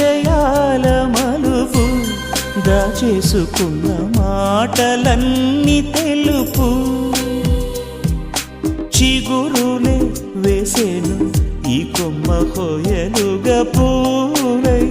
పరిచయాల మలుపు దాచేసుకున్న మాటలన్నీ తెలుపు చిగురులే వేసేను ఈ కొమ్మ కోయలుగా పూలై